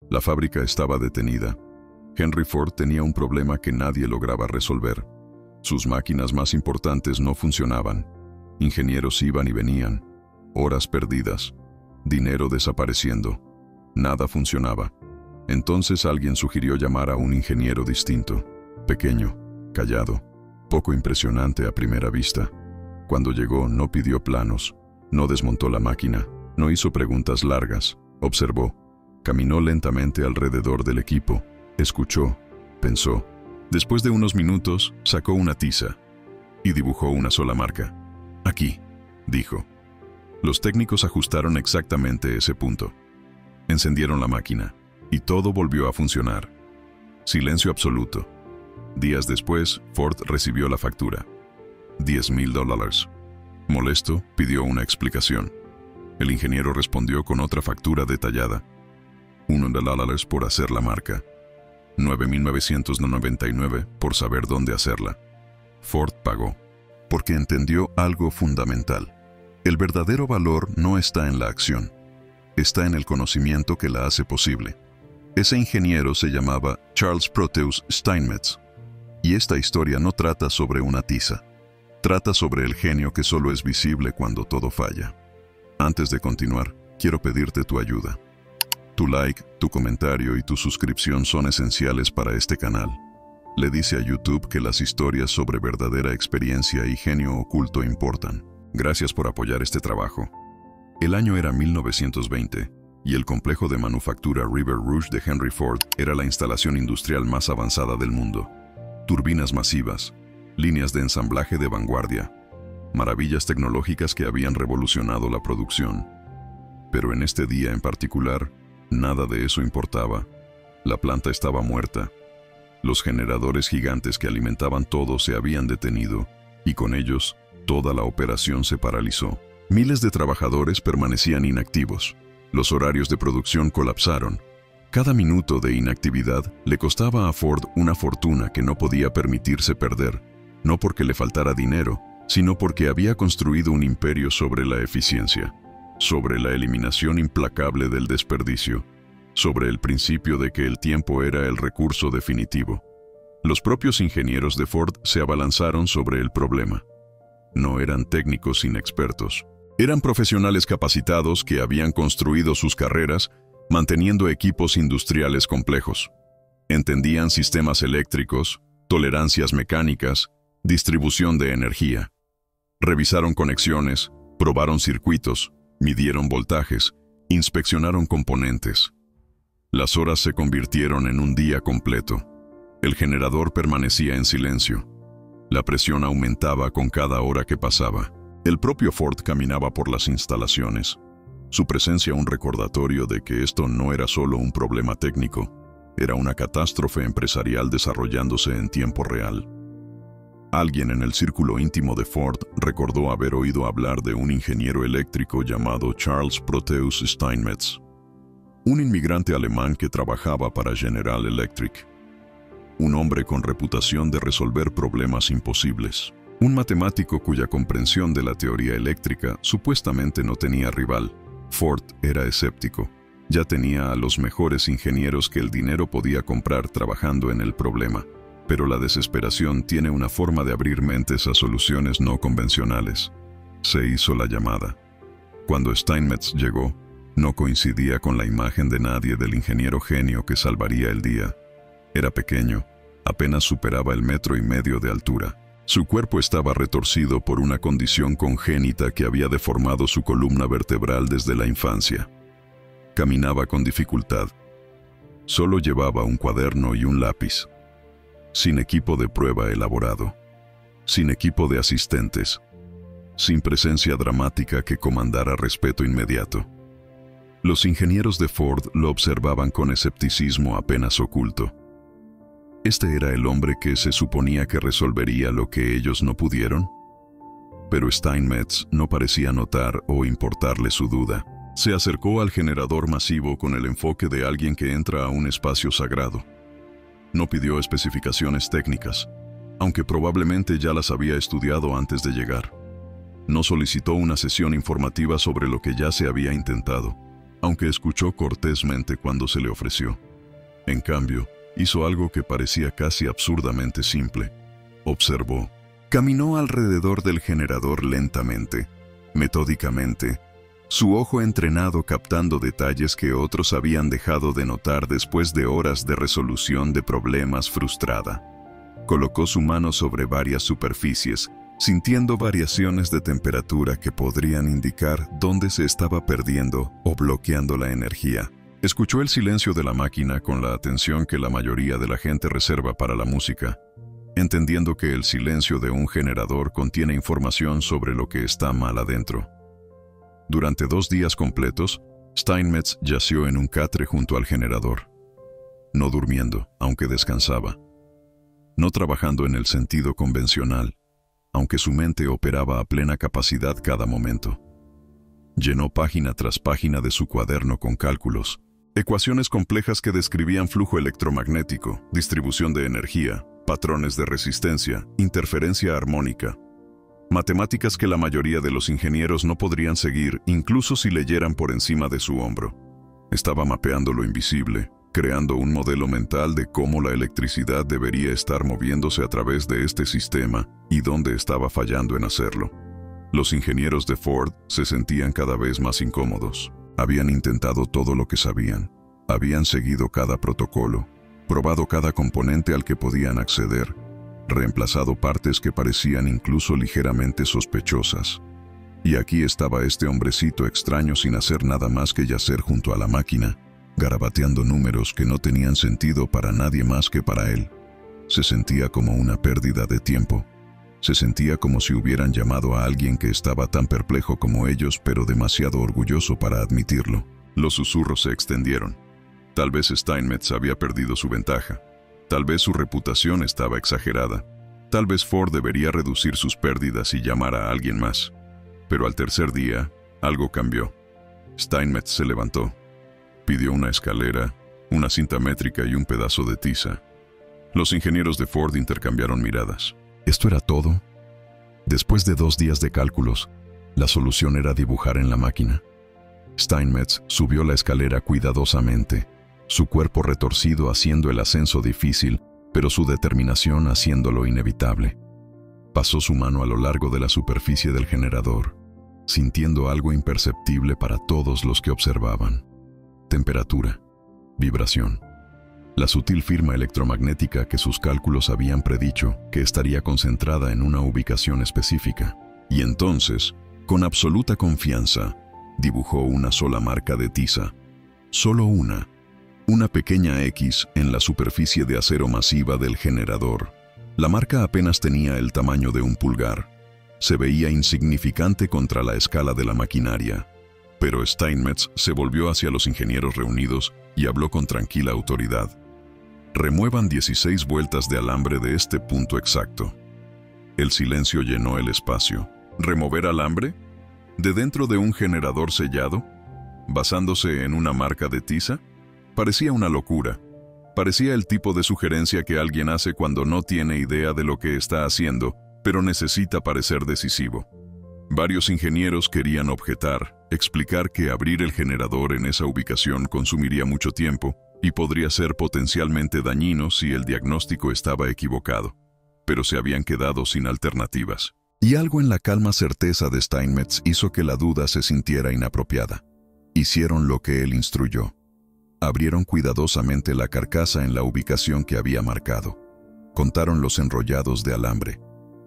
La fábrica estaba detenida. Henry Ford tenía un problema que nadie lograba resolver. Sus máquinas más importantes no funcionaban. Ingenieros iban y venían. Horas perdidas. Dinero desapareciendo. Nada funcionaba. Entonces alguien sugirió llamar a un ingeniero distinto. Pequeño, callado, poco impresionante a primera vista. Cuando llegó, no pidió planos, no desmontó la máquina, no hizo preguntas largas, observó, caminó lentamente alrededor del equipo, escuchó, pensó. Después de unos minutos, sacó una tiza y dibujó una sola marca. Aquí, dijo. Los técnicos ajustaron exactamente ese punto. Encendieron la máquina y todo volvió a funcionar. Silencio absoluto. Días después, Ford recibió la factura. $10,000. Molesto, pidió una explicación. El ingeniero respondió con otra factura detallada. $1 por hacer la marca. 9,999 por saber dónde hacerla. Ford pagó, porque entendió algo fundamental. El verdadero valor no está en la acción, está en el conocimiento que la hace posible. Ese ingeniero se llamaba Charles Proteus Steinmetz, y esta historia no trata sobre una tiza, trata sobre el genio que solo es visible cuando todo falla. Antes de continuar, quiero pedirte tu ayuda. Tu like, tu comentario y tu suscripción son esenciales para este canal. Le dice a YouTube que las historias sobre verdadera experiencia y genio oculto importan. Gracias por apoyar este trabajo. El año era 1920 y el complejo de manufactura River Rouge de Henry Ford era la instalación industrial más avanzada del mundo. Turbinas masivas, líneas de ensamblaje de vanguardia, maravillas tecnológicas que habían revolucionado la producción. Pero en este día en particular, nada de eso importaba. La planta estaba muerta. Los generadores gigantes que alimentaban todo se habían detenido, y con ellos, toda la operación se paralizó. Miles de trabajadores permanecían inactivos. Los horarios de producción colapsaron. Cada minuto de inactividad le costaba a Ford una fortuna que no podía permitirse perder, no porque le faltara dinero, sino porque había construido un imperio sobre la eficiencia, sobre la eliminación implacable del desperdicio, sobre el principio de que el tiempo era el recurso definitivo. Los propios ingenieros de Ford se abalanzaron sobre el problema. No eran técnicos inexpertos. Eran profesionales capacitados que habían construido sus carreras manteniendo equipos industriales complejos. Entendían sistemas eléctricos, tolerancias mecánicas, distribución de energía. Revisaron conexiones, probaron circuitos, midieron voltajes, inspeccionaron componentes. Las horas se convirtieron en un día completo. El generador permanecía en silencio. La presión aumentaba con cada hora que pasaba. El propio Ford caminaba por las instalaciones. Su presencia un recordatorio de que esto no era solo un problema técnico, era una catástrofe empresarial desarrollándose en tiempo real. Alguien en el círculo íntimo de Ford recordó haber oído hablar de un ingeniero eléctrico llamado Charles Proteus Steinmetz, un inmigrante alemán que trabajaba para General Electric, un hombre con reputación de resolver problemas imposibles, un matemático cuya comprensión de la teoría eléctrica supuestamente no tenía rival. Ford era escéptico. Ya tenía a los mejores ingenieros que el dinero podía comprar trabajando en el problema. Pero la desesperación tiene una forma de abrir mentes a soluciones no convencionales. Se hizo la llamada. Cuando Steinmetz llegó, no coincidía con la imagen de nadie del ingeniero genio que salvaría el día. Era pequeño, apenas superaba el 1,5 metros de altura. Su cuerpo estaba retorcido por una condición congénita que había deformado su columna vertebral desde la infancia. Caminaba con dificultad. Solo llevaba un cuaderno y un lápiz. Sin equipo de prueba elaborado. Sin equipo de asistentes. Sin presencia dramática que comandara respeto inmediato. Los ingenieros de Ford lo observaban con escepticismo apenas oculto. ¿Este era el hombre que se suponía que resolvería lo que ellos no pudieron? Pero Steinmetz no parecía notar o importarle su duda. Se acercó al generador masivo con el enfoque de alguien que entra a un espacio sagrado. No pidió especificaciones técnicas, aunque probablemente ya las había estudiado antes de llegar. No solicitó una sesión informativa sobre lo que ya se había intentado. aunque escuchó cortésmente cuando se le ofreció. En cambio, hizo algo que parecía casi absurdamente simple. Observó. Caminó alrededor del generador lentamente, metódicamente, su ojo entrenado captando detalles que otros habían dejado de notar después de horas de resolución de problemas frustrada. Colocó su mano sobre varias superficies, sintiendo variaciones de temperatura que podrían indicar dónde se estaba perdiendo o bloqueando la energía. Escuchó el silencio de la máquina con la atención que la mayoría de la gente reserva para la música, entendiendo que el silencio de un generador contiene información sobre lo que está mal adentro. Durante 2 días completos, Steinmetz yació en un catre junto al generador, no durmiendo, aunque descansaba, no trabajando en el sentido convencional, aunque su mente operaba a plena capacidad cada momento. Llenó página tras página de su cuaderno con cálculos, ecuaciones complejas que describían flujo electromagnético, distribución de energía, patrones de resistencia, interferencia armónica. Matemáticas que la mayoría de los ingenieros no podrían seguir, incluso si leyeran por encima de su hombro. Estaba mapeando lo invisible, creando un modelo mental de cómo la electricidad debería estar moviéndose a través de este sistema y dónde estaba fallando en hacerlo. Los ingenieros de Ford se sentían cada vez más incómodos. Habían intentado todo lo que sabían. Habían seguido cada protocolo, probado cada componente al que podían acceder, reemplazado partes que parecían incluso ligeramente sospechosas. Y aquí estaba este hombrecito extraño sin hacer nada más que yacer junto a la máquina, garabateando números que no tenían sentido para nadie más que para él. Se sentía como una pérdida de tiempo. Se sentía como si hubieran llamado a alguien que estaba tan perplejo como ellos, pero demasiado orgulloso para admitirlo. Los susurros se extendieron. Tal vez Steinmetz había perdido su ventaja. Tal vez su reputación estaba exagerada. Tal vez Ford debería reducir sus pérdidas y llamar a alguien más. Pero al tercer día, algo cambió. Steinmetz se levantó. Pidió una escalera, una cinta métrica y un pedazo de tiza. Los ingenieros de Ford intercambiaron miradas. ¿Esto era todo? Después de 2 días de cálculos, la solución era dibujar en la máquina. Steinmetz subió la escalera cuidadosamente, su cuerpo retorcido haciendo el ascenso difícil, pero su determinación haciéndolo inevitable. Pasó su mano a lo largo de la superficie del generador, sintiendo algo imperceptible para todos los que observaban. Temperatura, vibración, la sutil firma electromagnética que sus cálculos habían predicho que estaría concentrada en una ubicación específica. Y entonces, con absoluta confianza, dibujó una sola marca de tiza. Solo una pequeña X en la superficie de acero masiva del generador. La marca apenas tenía el tamaño de un pulgar. Se veía insignificante contra la escala de la maquinaria. Pero Steinmetz se volvió hacia los ingenieros reunidos y habló con tranquila autoridad. Remuevan 16 vueltas de alambre de este punto exacto. El silencio llenó el espacio. ¿Remover alambre? ¿De dentro de un generador sellado? ¿Basándose en una marca de tiza? Parecía una locura. Parecía el tipo de sugerencia que alguien hace cuando no tiene idea de lo que está haciendo, pero necesita parecer decisivo. Varios ingenieros querían objetar, explicar que abrir el generador en esa ubicación consumiría mucho tiempo y podría ser potencialmente dañino si el diagnóstico estaba equivocado, pero se habían quedado sin alternativas. Y algo en la calma certeza de Steinmetz hizo que la duda se sintiera inapropiada. Hicieron lo que él instruyó. Abrieron cuidadosamente la carcasa en la ubicación que había marcado. Contaron los enrollados de alambre.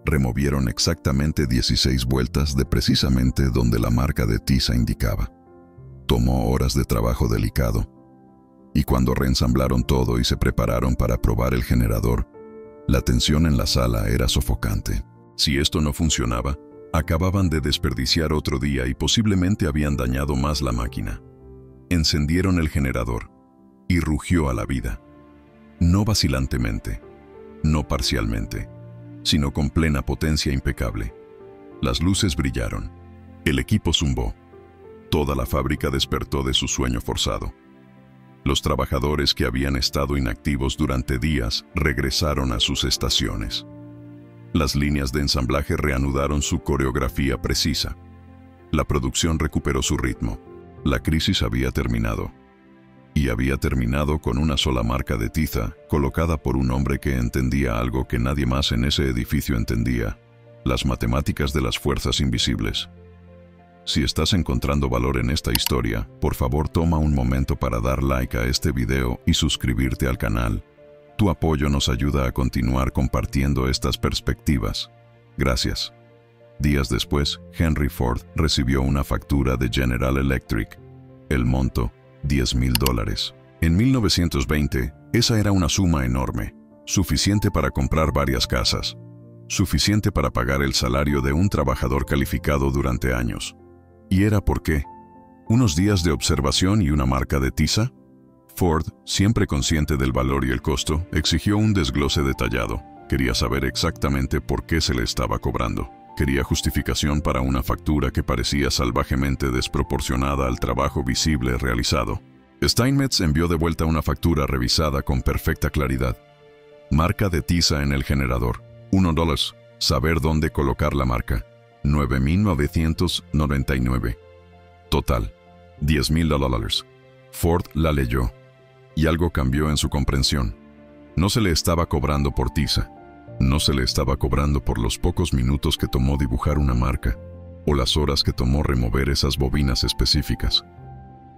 Removieron exactamente 16 vueltas de precisamente donde la marca de tiza indicaba. Tomó horas de trabajo delicado. Y cuando reensamblaron todo y se prepararon para probar el generador, la tensión en la sala era sofocante. Si esto no funcionaba, acababan de desperdiciar otro día y posiblemente habían dañado más la máquina. Encendieron el generador y rugió a la vida. No vacilantemente, no parcialmente, sino con plena potencia impecable. Las luces brillaron. El equipo zumbó. Toda la fábrica despertó de su sueño forzado. Los trabajadores que habían estado inactivos durante días regresaron a sus estaciones. Las líneas de ensamblaje reanudaron su coreografía precisa. La producción recuperó su ritmo. La crisis había terminado. Y había terminado con una sola marca de tiza, colocada por un hombre que entendía algo que nadie más en ese edificio entendía: las matemáticas de las fuerzas invisibles. Si estás encontrando valor en esta historia, por favor toma un momento para dar like a este video y suscribirte al canal. Tu apoyo nos ayuda a continuar compartiendo estas perspectivas. Gracias. Días después, Henry Ford recibió una factura de General Electric. El monto, $10,000. En 1920, esa era una suma enorme, suficiente para comprar varias casas, suficiente para pagar el salario de un trabajador calificado durante años. ¿Y era por qué? ¿Unos días de observación y una marca de tiza? Ford, siempre consciente del valor y el costo, exigió un desglose detallado. Quería saber exactamente por qué se le estaba cobrando. Quería justificación para una factura que parecía salvajemente desproporcionada al trabajo visible realizado. Steinmetz envió de vuelta una factura revisada con perfecta claridad. Marca de tiza en el generador, $1. Saber dónde colocar la marca, $9,999. Total, $10,000. Ford la leyó, y algo cambió en su comprensión. No se le estaba cobrando por tiza. No se le estaba cobrando por los pocos minutos que tomó dibujar una marca, o las horas que tomó remover esas bobinas específicas.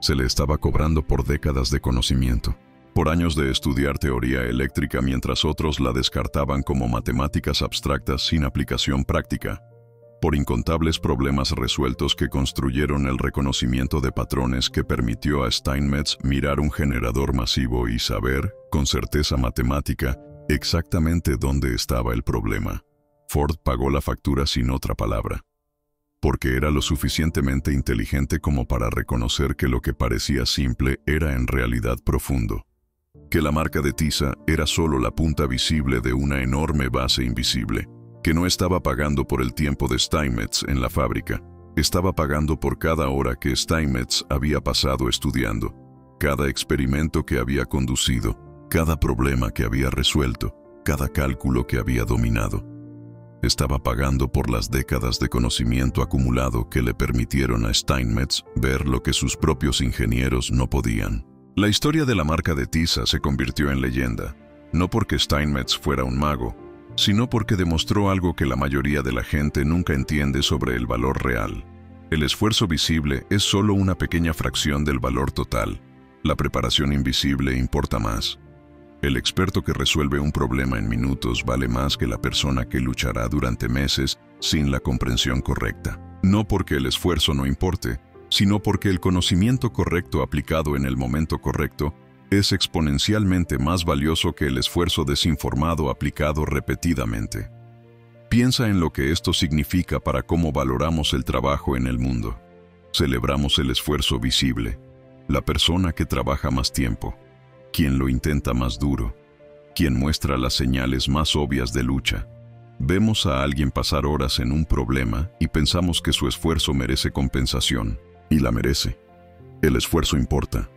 Se le estaba cobrando por décadas de conocimiento, por años de estudiar teoría eléctrica mientras otros la descartaban como matemáticas abstractas sin aplicación práctica, por incontables problemas resueltos que construyeron el reconocimiento de patrones que permitió a Steinmetz mirar un generador masivo y saber, con certeza matemática, exactamente dónde estaba el problema. Ford pagó la factura sin otra palabra, porque era lo suficientemente inteligente como para reconocer que lo que parecía simple era en realidad profundo, que la marca de tiza era solo la punta visible de una enorme base invisible, que no estaba pagando por el tiempo de Steinmetz en la fábrica, estaba pagando por cada hora que Steinmetz había pasado estudiando, cada experimento que había conducido, cada problema que había resuelto, cada cálculo que había dominado. Estaba pagando por las décadas de conocimiento acumulado que le permitieron a Steinmetz ver lo que sus propios ingenieros no podían. La historia de la marca de tiza se convirtió en leyenda, no porque Steinmetz fuera un mago, sino porque demostró algo que la mayoría de la gente nunca entiende sobre el valor real. El esfuerzo visible es solo una pequeña fracción del valor total. La preparación invisible importa más. El experto que resuelve un problema en minutos vale más que la persona que luchará durante meses sin la comprensión correcta. No porque el esfuerzo no importe, sino porque el conocimiento correcto aplicado en el momento correcto es exponencialmente más valioso que el esfuerzo desinformado aplicado repetidamente. Piensa en lo que esto significa para cómo valoramos el trabajo en el mundo. Celebramos el esfuerzo visible, la persona que trabaja más tiempo, quien lo intenta más duro, quien muestra las señales más obvias de lucha. Vemos a alguien pasar horas en un problema y pensamos que su esfuerzo merece compensación, y la merece. El esfuerzo importa,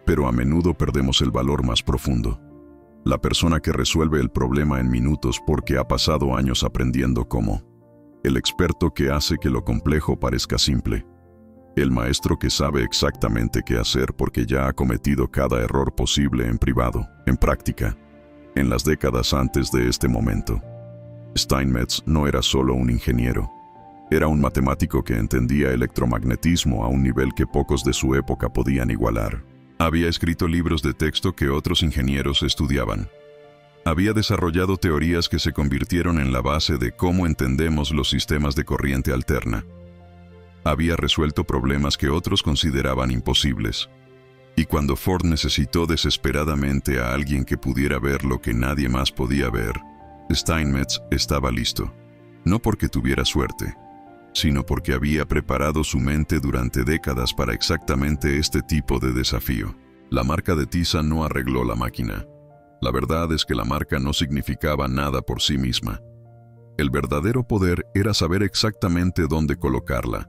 pero a menudo perdemos el valor más profundo. La persona que resuelve el problema en minutos porque ha pasado años aprendiendo cómo. El experto que hace que lo complejo parezca simple. El maestro que sabe exactamente qué hacer porque ya ha cometido cada error posible en privado, en práctica, en las décadas antes de este momento. Steinmetz no era solo un ingeniero. Era un matemático que entendía electromagnetismo a un nivel que pocos de su época podían igualar. Había escrito libros de texto que otros ingenieros estudiaban. Había desarrollado teorías que se convirtieron en la base de cómo entendemos los sistemas de corriente alterna. Había resuelto problemas que otros consideraban imposibles. Y cuando Ford necesitó desesperadamente a alguien que pudiera ver lo que nadie más podía ver, Steinmetz estaba listo. No porque tuviera suerte, sino porque había preparado su mente durante décadas para exactamente este tipo de desafío. La marca de tiza no arregló la máquina. La verdad es que la marca no significaba nada por sí misma. El verdadero poder era saber exactamente dónde colocarla.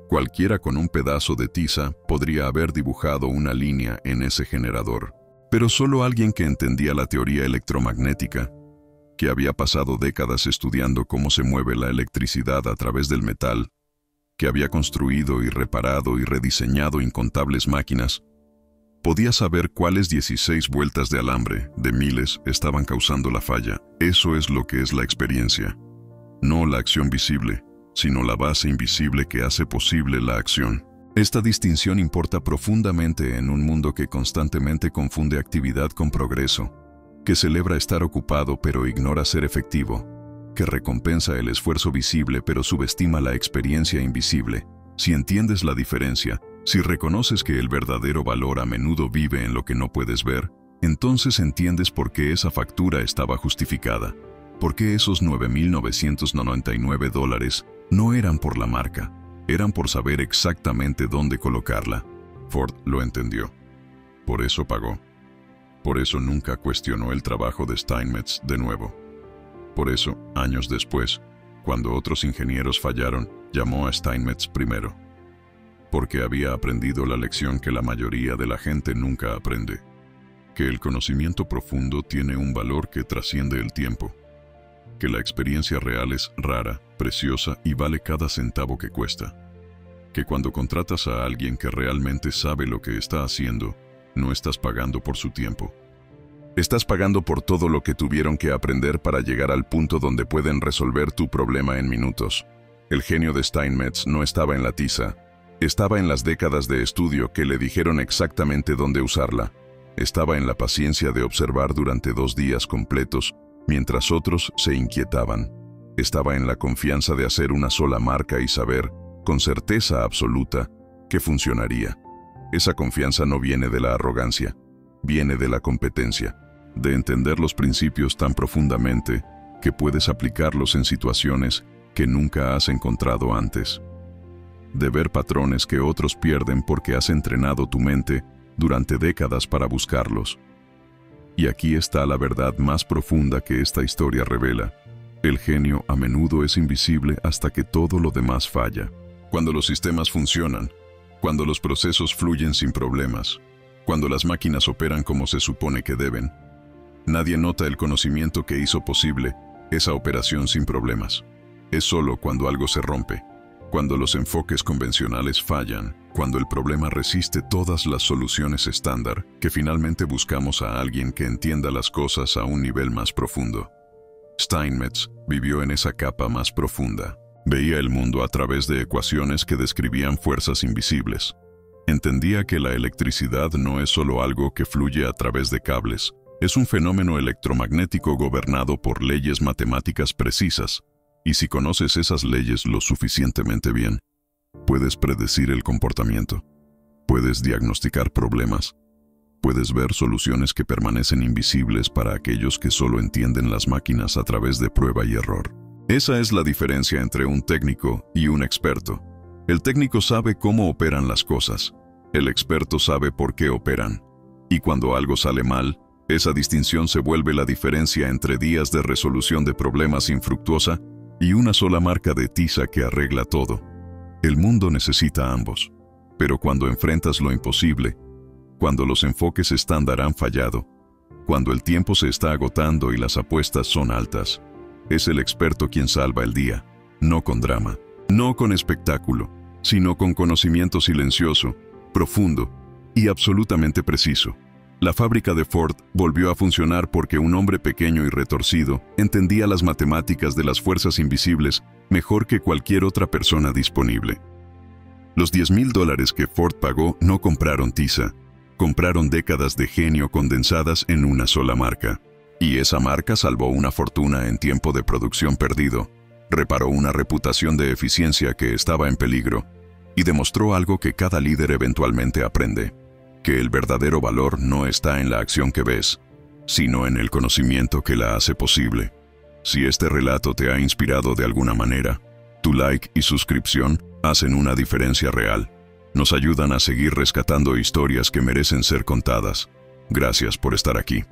Cualquiera con un pedazo de tiza podría haber dibujado una línea en ese generador, pero solo alguien que entendía la teoría electromagnética, que había pasado décadas estudiando cómo se mueve la electricidad a través del metal, que había construido y reparado y rediseñado incontables máquinas, podía saber cuáles 16 vueltas de alambre, de miles, estaban causando la falla. Eso es lo que es la experiencia. No la acción visible, sino la base invisible que hace posible la acción. Esta distinción importa profundamente en un mundo que constantemente confunde actividad con progreso, que celebra estar ocupado pero ignora ser efectivo, que recompensa el esfuerzo visible pero subestima la experiencia invisible. Si entiendes la diferencia, si reconoces que el verdadero valor a menudo vive en lo que no puedes ver, entonces entiendes por qué esa factura estaba justificada, por qué esos $9,999 no eran por la marca, eran por saber exactamente dónde colocarla. Ford lo entendió. Por eso pagó. Por eso nunca cuestionó el trabajo de Steinmetz de nuevo. Por eso, años después, cuando otros ingenieros fallaron, llamó a Steinmetz primero. Porque había aprendido la lección que la mayoría de la gente nunca aprende, que el conocimiento profundo tiene un valor que trasciende el tiempo, que la experiencia real es rara, preciosa y vale cada centavo que cuesta, que cuando contratas a alguien que realmente sabe lo que está haciendo, no estás pagando por su tiempo. Estás pagando por todo lo que tuvieron que aprender para llegar al punto donde pueden resolver tu problema en minutos. El genio de Steinmetz no estaba en la tiza, estaba en las décadas de estudio que le dijeron exactamente dónde usarla. Estaba en la paciencia de observar durante 2 días completos, mientras otros se inquietaban. Estaba en la confianza de hacer una sola marca y saber, con certeza absoluta, que funcionaría. Esa confianza no viene de la arrogancia, viene de la competencia, de entender los principios tan profundamente que puedes aplicarlos en situaciones que nunca has encontrado antes. De ver patrones que otros pierden porque has entrenado tu mente durante décadas para buscarlos. Y aquí está la verdad más profunda que esta historia revela. El genio a menudo es invisible hasta que todo lo demás falla. Cuando los sistemas funcionan, cuando los procesos fluyen sin problemas, cuando las máquinas operan como se supone que deben, nadie nota el conocimiento que hizo posible esa operación sin problemas. Es solo cuando algo se rompe, cuando los enfoques convencionales fallan, cuando el problema resiste todas las soluciones estándar, que finalmente buscamos a alguien que entienda las cosas a un nivel más profundo. Steinmetz vivió en esa capa más profunda. Veía el mundo a través de ecuaciones que describían fuerzas invisibles. Entendía que la electricidad no es solo algo que fluye a través de cables, es un fenómeno electromagnético gobernado por leyes matemáticas precisas. Y si conoces esas leyes lo suficientemente bien, puedes predecir el comportamiento, puedes diagnosticar problemas, puedes ver soluciones que permanecen invisibles para aquellos que solo entienden las máquinas a través de prueba y error. Esa es la diferencia entre un técnico y un experto. El técnico sabe cómo operan las cosas, el experto sabe por qué operan. Y cuando algo sale mal, esa distinción se vuelve la diferencia entre días de resolución de problemas infructuosa y una sola marca de tiza que arregla todo. El mundo necesita ambos. Pero cuando enfrentas lo imposible, cuando los enfoques estándar han fallado, cuando el tiempo se está agotando y las apuestas son altas, es el experto quien salva el día, no con drama, no con espectáculo, sino con conocimiento silencioso, profundo y absolutamente preciso. La fábrica de Ford volvió a funcionar porque un hombre pequeño y retorcido entendía las matemáticas de las fuerzas invisibles mejor que cualquier otra persona disponible. Los $10,000 que Ford pagó no compraron tiza, compraron décadas de genio condensadas en una sola marca. Y esa marca salvó una fortuna en tiempo de producción perdido, reparó una reputación de eficiencia que estaba en peligro y demostró algo que cada líder eventualmente aprende. Que el verdadero valor no está en la acción que ves, sino en el conocimiento que la hace posible. Si este relato te ha inspirado de alguna manera, tu like y suscripción hacen una diferencia real. Nos ayudan a seguir rescatando historias que merecen ser contadas. Gracias por estar aquí.